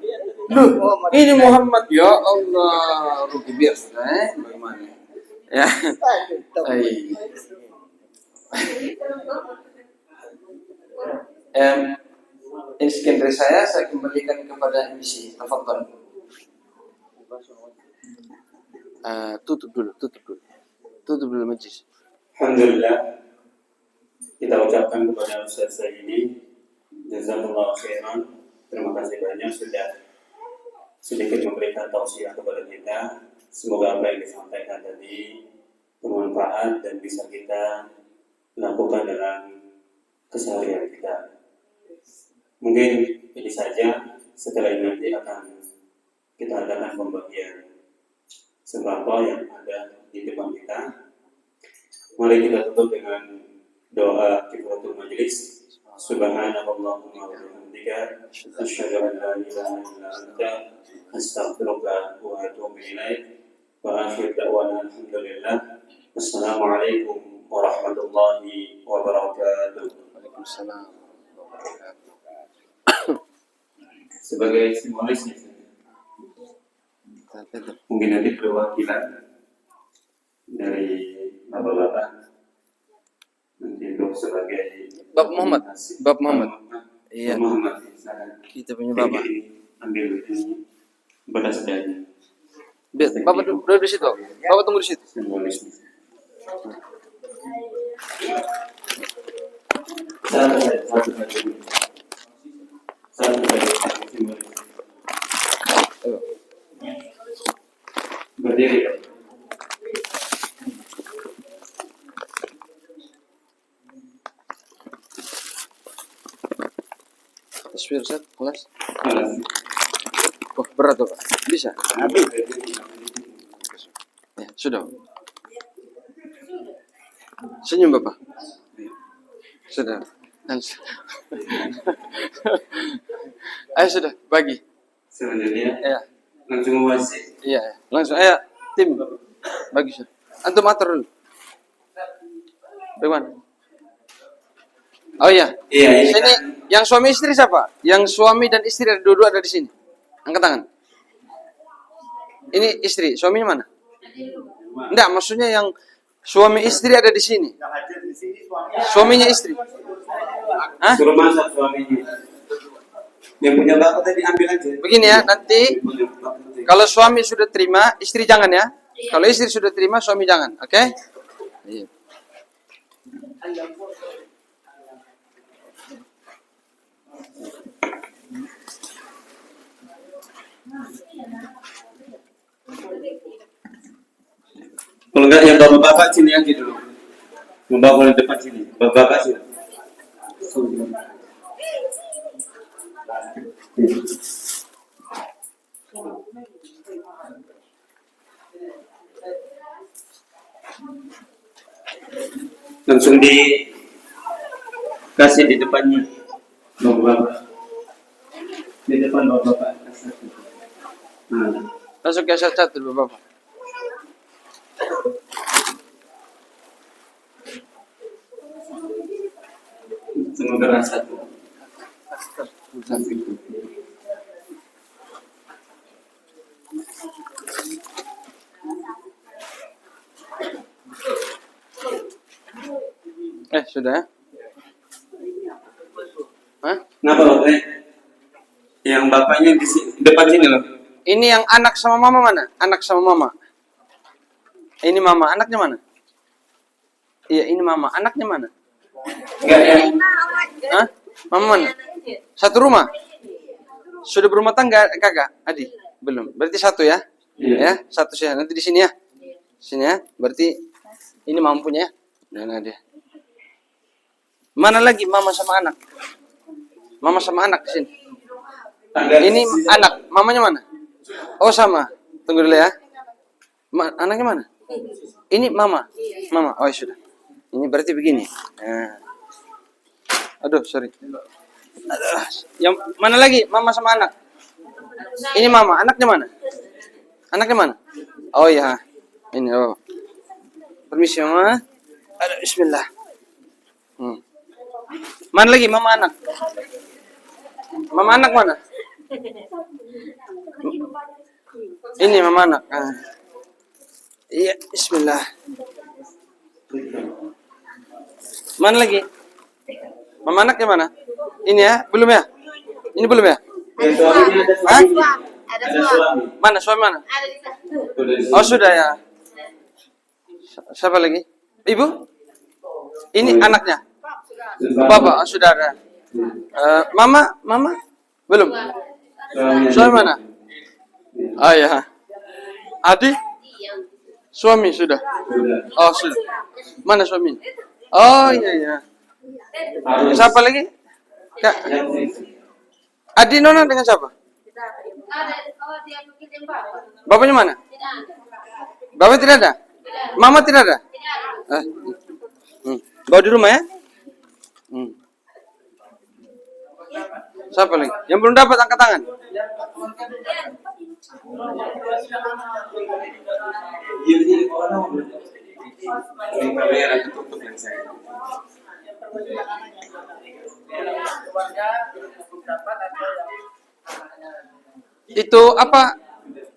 Loh, ini Muhammad. Ya Allah, rugi biar sudah. Bagaimana? Ya. Ini sekian dari saya kembalikan kepada MC. Tafadhol. Tutup dulu majlis. Alhamdulillah, kita ucapkan kepada Ustaz Sayyidi, jazakallahu khairan. Terima kasih banyak sudah sedikit memberikan tausiah kepada kita. Semoga apa yang disampaikan tadi bermanfaat dan bisa kita lakukan dalam keseharian kita. Mungkin ini saja. Setelah ini nanti akan kita adakan pembagian sembako yang ada di depan kita. Mari kita tutup dengan doa kifaratul majlis. Subhanallahumma wa bihamdika asyhadu an la ilaha illa anta astaghfiruka wa atubu ilaik. Wa akhir da'wana alhamdulillah. Wassalamualaikum warahmatullahi wabarakatuh. Waalaikumsalam. Sebagai simbolisnya, mungkin nanti perwakilan dari bapak-bapak nanti itu sebagai Bapak Muhammad. Iya. Muhammad. Kita punya Bapak. Ambil ini beras dan Bapak duduk di situ. Bapak tunggu di situ. simbolisnya. Satu saja. Berdiri. Tasbih Ustaz, kelas. Kelas. Oh, berat tuh, Pak. Bisa? Ya, sudah. Senyum Bapak. Sudah. Ayo sudah, bagi. Selanjutnya Ya. langsung wasit. Iya, langsung. Ayo, tim. Bagi sudah. Antum atur dulu. Bagaimana? Oh iya. Iya, ini Sini, kan yang suami istri siapa? Yang suami dan istri ada dua-dua ada di sini. Angkat tangan. Ini istri, suaminya mana? Enggak, maksudnya yang suami istri ada di sini. Suaminya istri. Hah? suruh masak suaminya. Yang punya bapak tadi ambil aja. Begini ya, nanti kalau suami sudah terima, istri jangan ya. Kalau istri sudah terima, suami jangan. Oke? Iya. Kalau enggak yang bapak-bapak sini aja dulu. Membawa di depan sini. Bapak-bapak sini. Langsung dikasih di depannya. Bapak-bapak. Di depan bapak-bapak. Nah. Langsung ke satu dulu Bapak. Semoga rasa. Sudah ya? Hah? Kenapa Bapak? Yang bapaknya di depan sini loh. Ini yang anak sama mama mana? Anak sama mama. Ini mama, anaknya mana? Iya, ini mama, anaknya mana? Enggak ya. Hah? Mama mana? Satu rumah? Sudah berumah tangga kakak? Adi? Belum. Berarti satu ya? Iya. Ya, satu sih. Nanti di sini ya. Sini ya. Berarti ini mampunya ya. Nah, dia. Mana lagi mama sama anak? Mama sama anak di sini. Ini anak, mamanya mana? Oh sama. Tunggu dulu ya. Anaknya mana? Ini mama. Mama. Oh sudah. Ini berarti begini. Nah. Aduh, sorry. Aduh. Yang mana lagi? Mama sama anak. Ini mama. Anaknya mana? Anaknya mana? Oh ya. Ini. Oh. Permisi mama. Aduh, bismillah. Mana lagi mama anak? Mama anak mana? Ini mama anak. Iya, bismillah. Mana lagi? Mama anaknya mana? Ini ya? Belum ya? Ini belum ya? Yang suaminya ada Hah? suami. Ada Ada suami. Mana? Suami mana? Ada di sana. Oh sudah ya. Siapa lagi? Ibu? Ini anaknya? Bapak? Oh, sudah ada. Mama? Belum? Suami mana? Oh ya. Adi? Suami sudah. Oh sudah. Mana suami? Oh iya. Siapa lagi? Kak. Adi Nona dengan siapa? Bapaknya mana? Bapak tidak ada? Mama tidak ada? Bawa di rumah ya? Siapa lagi? Yang belum dapat angkat tangan? Itu apa?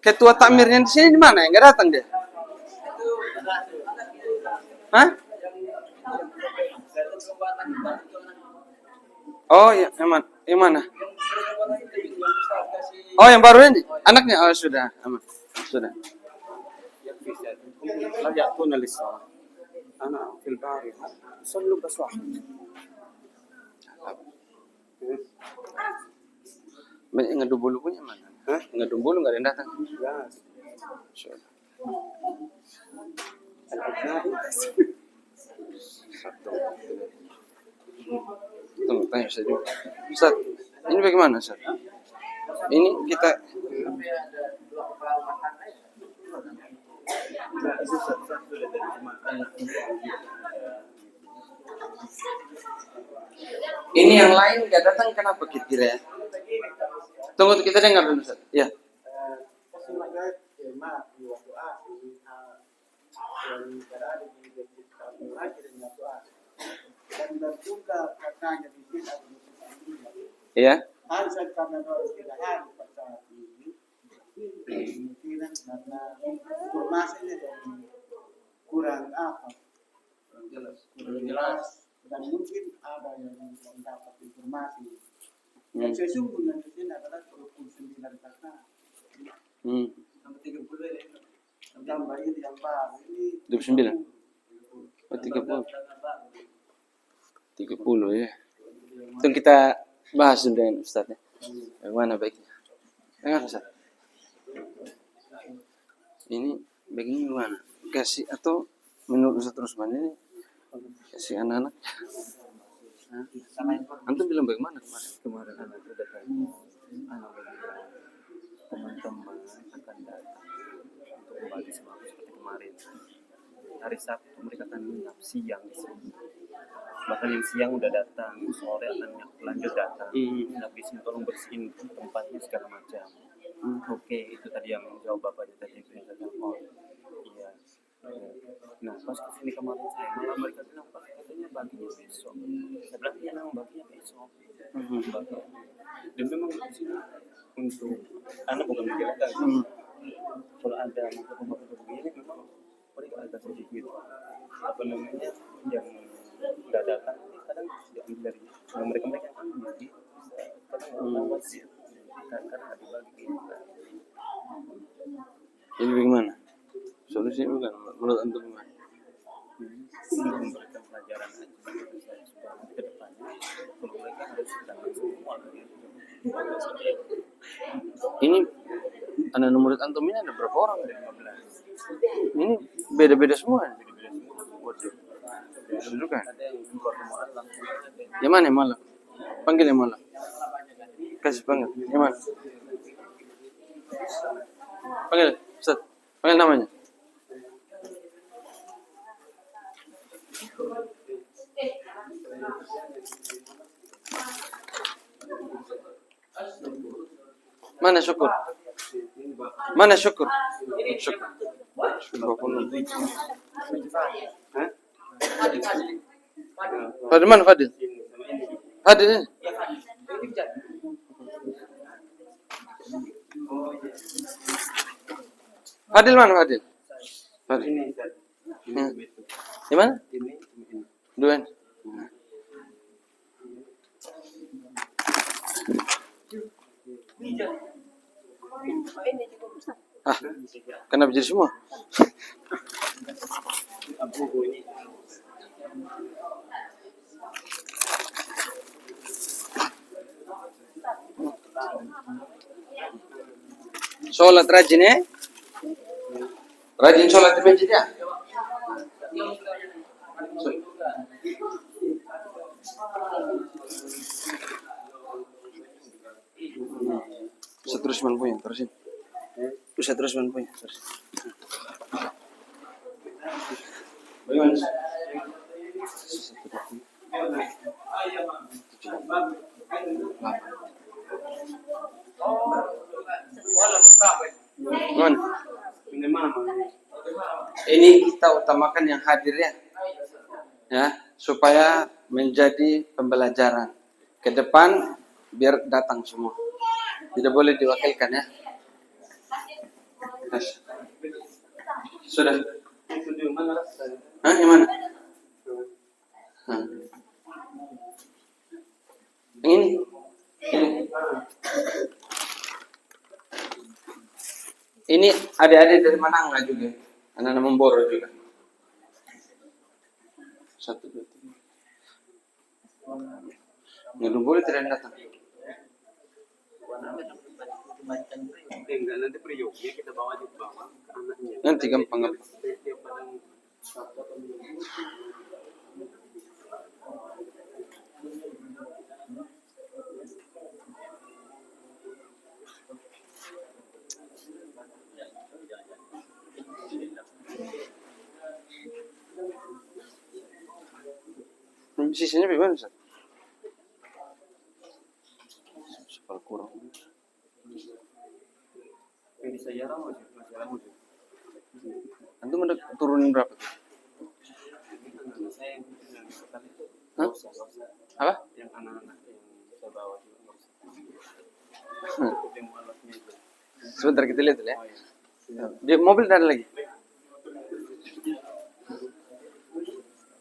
Ketua takmirnya di sini di mana? Enggak datang dia? Hah? Oh, ya, yang mana? Oh, yang baru ini? Anaknya? Oh, sudah, aman. Sudah. أنا في البارحة صلوا بس واحد. Ngedumbulu punya mana? Hah? Ngedumbulu nggak ada yang datang? لا Sure. الأجنبي. Tunggu, tanya Ustaz dulu. Ustaz, ini bagaimana Ustaz? Ini kita ini yang lain nggak datang kenapa kira-kira ya? Tunggu kita dengar dulu Ustaz. Ya. Dan juga katanya di sini ada Iya. harus karena tidak hari pada ini kemungkinan karena informasinya dari kurang apa kurang jelas dan mungkin ada yang mendapat informasi yang sesungguhnya di sini adalah 29 kata sampai 30 ya tambah ini yang baru ini 29. Oh, 30 ya. Itu kita bahas dulu dengan Ustaz ya. Bagaimana baiknya? Dengar Ustaz. Ini baiknya gimana? Kasih atau menurut Ustaz Rusman ini kasih anak-anak? Hah? Antum bilang bagaimana kemarin? Kemarin anak itu datang, anak teman-teman akan datang untuk kembali semangat seperti kemarin. Hari Sabtu mereka akan menginap siang di sini. Bahkan yang siang udah datang, sore akan lanjut datang. Menginap di sini, tolong bersihin tempatnya segala macam. Oke, itu tadi yang jawab bapaknya tadi itu yang saya telepon. Iya. Nah, pas kesini kemarin saya malah mereka bilang Pak, katanya baginya besok. Saya bilang iya memang baginya besok. Baginya. Dan memang di sini untuk anak bukan menjaga. Kalau ada makhluk begini memang mereka agak sedikit apa namanya yang nggak datang kadang diambil dari mereka yang ambil kadang lewat sih karena ada bagi Ini bagaimana? Solusinya bukan menurut antum gimana? memberikan pelajaran aja supaya ke depannya kalau mereka harus datang semua Ini anak murid antum ini ada berapa orang? 15. Ini beda-beda semua. Waduh. Dudukan. Yang mana yang malam? Panggil yang malam. Kasih panggil. Yang mana? Panggil. Ustaz. Panggil namanya. Mana Syukur? Mana Syukur? Syukur. Fadil mana Fadil? Fadil ini. Fadil mana Fadil? Fadil. Di mana? Dua. Kenapa jadi semua? Sholat rajin ya? Rajin sholat di masjid ya? Ustaz Rusman punya, terusin. Ustaz Rusman punya, terusin. Bagaimana? Ini kita utamakan yang hadir ya, supaya menjadi pembelajaran ke depan biar datang semua. Tidak boleh diwakilkan ya. Sudah. Hah, yang mana? Yang ini. Ini adik-adik dari Manangga juga. Anak-anak Memboro juga. 1, 2, 3. Nggak boleh tidak datang. Enggak, nanti periuknya kita bawa di bawah ke anaknya. Nanti gampang. Sisanya bagaimana, Ustaz? Super kurang. Ini saya masih lama. Antum ada turunin berapa? Hah? Apa? Yang anak-anak yang saya bawa juga. Yang alatnya itu. Sebentar kita lihat dulu ya. Di mobil ada lagi.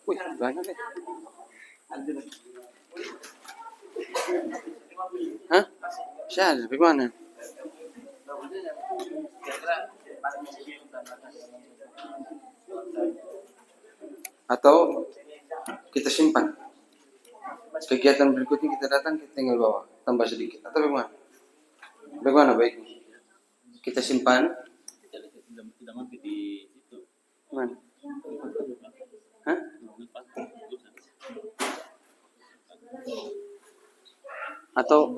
Wih, banyak ya. Hah? Syah, bagaimana? Atau kita simpan. Kegiatan berikutnya kita datang, kita tinggal bawa, tambah sedikit. Atau bagaimana? Bagaimana baiknya? Kita simpan. Tidak mampir di situ. Mana? Hah? Atau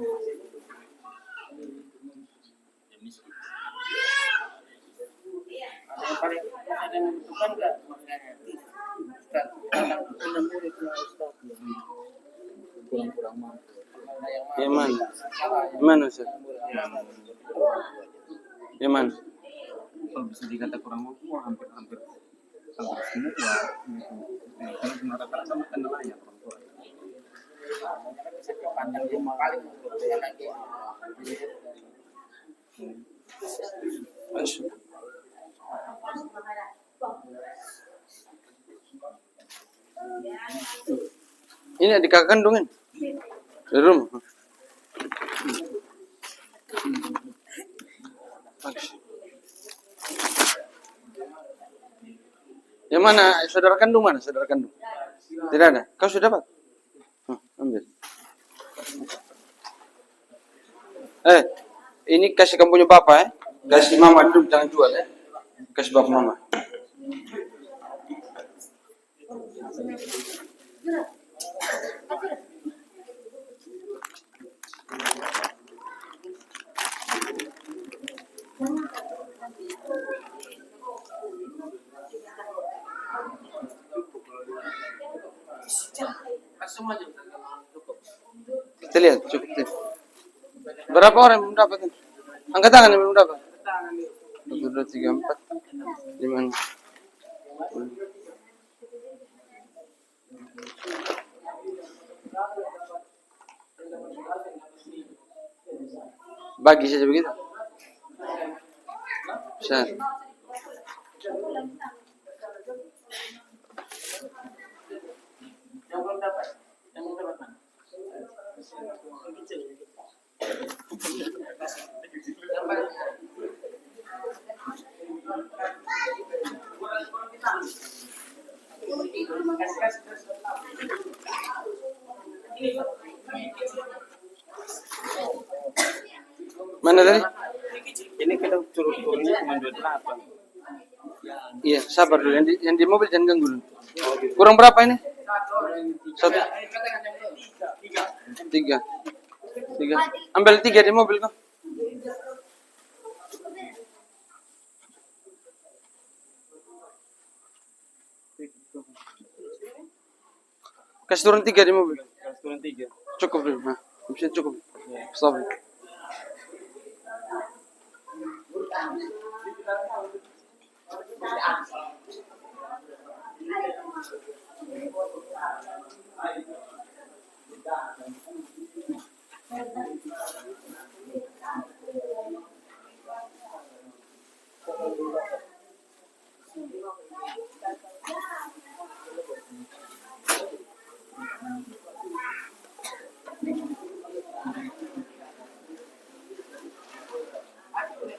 Yang paling ada yang membutuhkan nggak makanya Ustaz, ada murid yang Ustaz kurang mampu. yang mana? Yang mana, Ustaz? Yang mana? Kalau bisa dikata kurang mampu, hampir semua. Kalau rata-rata makan namanya orang tua. Bisa dipandang yang paling membutuhkan lagi. Ini adik kakak kandung kan? Di rumah. Yang mana? Saudara kandung mana? Saudara kandung? Tidak ada. Kau sudah dapat? Ambil. Ini kasih kamu punya bapak ya. Kasih mama dulu, jangan jual ya. Kasih bapak mama. Kita lihat, cukup. Berapa orang yang mendapat? Angkat tangan yang mendapat. 1, 2, 3, 4, 5. Bagi saja begitu. Syah. Yang belum dapat mana? Mana tadi? Ini kita turunnya cuma 28. Iya, sabar dulu. Yang di mobil jangan ganggu dulu. Kurang berapa ini? 1, 3. Ambil 3 di mobil kok. Kasih turun 3 di mobil. Turun 3. Cukup dulu. Nah, bisa cukup. Stop.